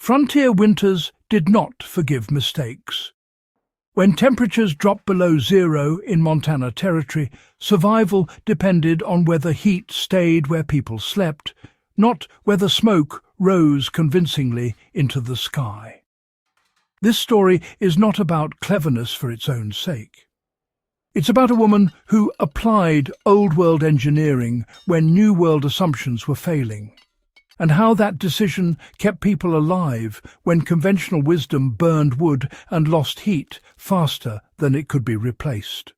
Frontier winters did not forgive mistakes. When temperatures dropped below zero in Montana Territory, survival depended on whether heat stayed where people slept, not whether smoke rose convincingly into the sky. This story is not about cleverness for its own sake. It's about a woman who applied old-world engineering when new-world assumptions were failing, and how that decision kept people alive when conventional wisdom burned wood and lost heat faster than it could be replaced.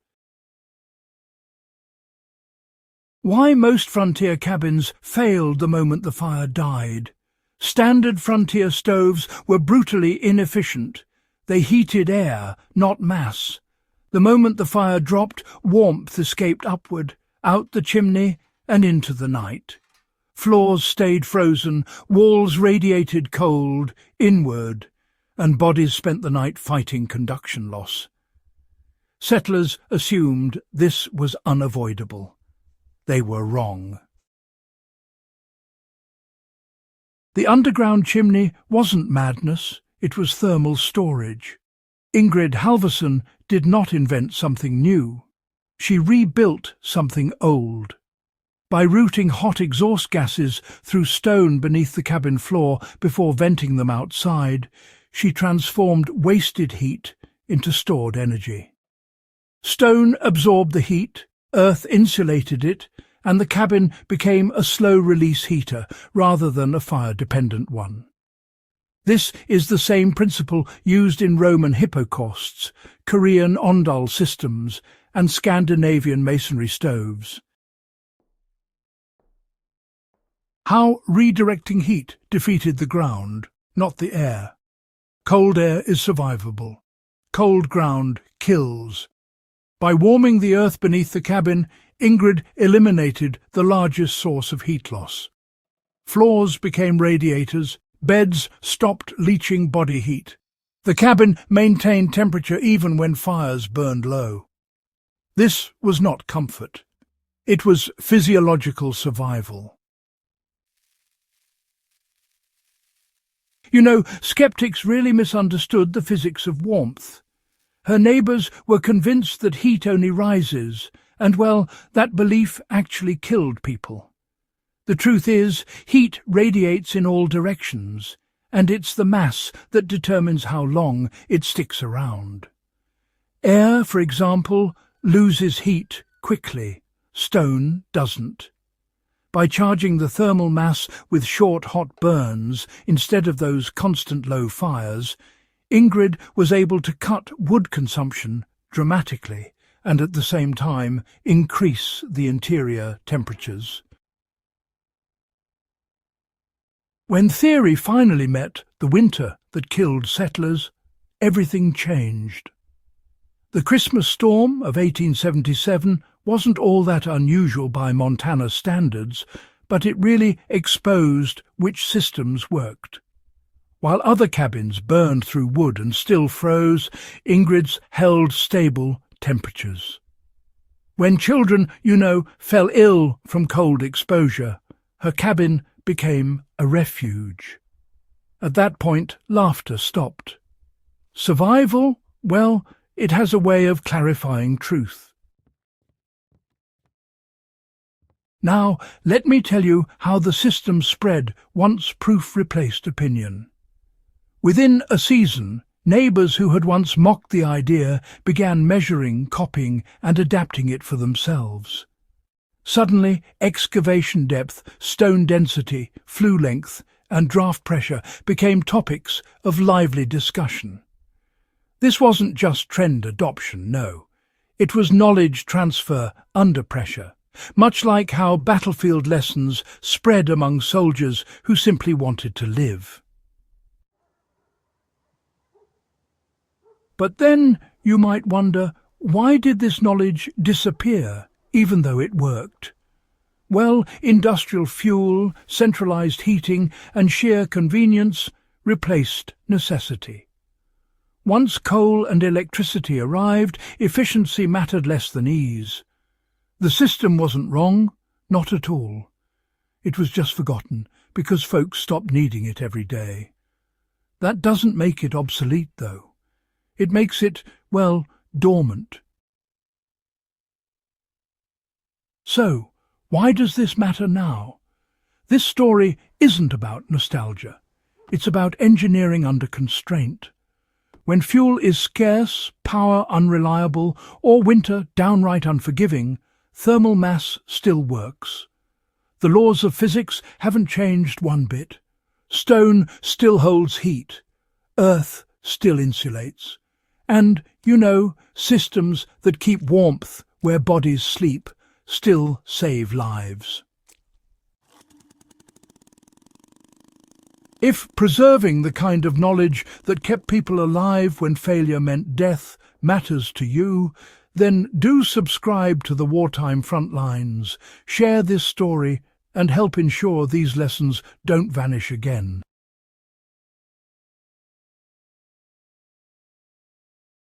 Why most frontier cabins failed the moment the fire died. Standard frontier stoves were brutally inefficient. They heated air, not mass. The moment the fire dropped, warmth escaped upward, out the chimney and into the night. Floors stayed frozen, walls radiated cold, inward, and bodies spent the night fighting conduction loss. Settlers assumed this was unavoidable. They were wrong. The underground chimney wasn't madness, it was thermal storage. Ingrid Halvorsen did not invent something new. She rebuilt something old. By routing hot exhaust gases through stone beneath the cabin floor before venting them outside, she transformed wasted heat into stored energy. Stone absorbed the heat, earth insulated it, and the cabin became a slow-release heater rather than a fire-dependent one. This is the same principle used in Roman hippocausts, Korean ondal systems, and Scandinavian masonry stoves. How redirecting heat defeated the ground, not the air. Cold air is survivable. Cold ground kills. By warming the earth beneath the cabin, Ingrid eliminated the largest source of heat loss. Floors became radiators, beds stopped leaching body heat. The cabin maintained temperature even when fires burned low. This was not comfort. It was physiological survival. You know, skeptics really misunderstood the physics of warmth. Her neighbours were convinced that heat only rises, and, well, that belief actually killed people. The truth is, heat radiates in all directions, and it's the mass that determines how long it sticks around. Air, for example, loses heat quickly. Stone doesn't. By charging the thermal mass with short hot burns instead of those constant low fires, Ingrid was able to cut wood consumption dramatically and at the same time increase the interior temperatures. When theory finally met the winter that killed settlers, everything changed. The Christmas storm of 1877 wasn't all that unusual by Montana standards, but it really exposed which systems worked. While other cabins burned through wood and still froze, Ingrid's held stable temperatures. When children, fell ill from cold exposure, her cabin became a refuge. At that point, laughter stopped. Survival, well, it has a way of clarifying truth. Now, let me tell you how the system spread once proof replaced opinion. Within a season, neighbours who had once mocked the idea began measuring, copying, and adapting it for themselves. Suddenly, excavation depth, stone density, flue length, and draft pressure became topics of lively discussion. This wasn't just trend adoption, no. It was knowledge transfer under pressure, much like how battlefield lessons spread among soldiers who simply wanted to live. But then you might wonder, why did this knowledge disappear, even though it worked? Well, industrial fuel, centralized heating, and sheer convenience replaced necessity. Once coal and electricity arrived, efficiency mattered less than ease. The system wasn't wrong, not at all. It was just forgotten, because folks stopped needing it every day. That doesn't make it obsolete, though. It makes it, well, dormant. So, why does this matter now? This story isn't about nostalgia. It's about engineering under constraint. When fuel is scarce, power unreliable, or winter downright unforgiving, thermal mass still works. The laws of physics haven't changed one bit. Stone still holds heat. Earth still insulates. And, systems that keep warmth where bodies sleep still save lives. If preserving the kind of knowledge that kept people alive when failure meant death matters to you, then do subscribe to the Wartime Frontlines, share this story, and help ensure these lessons don't vanish again.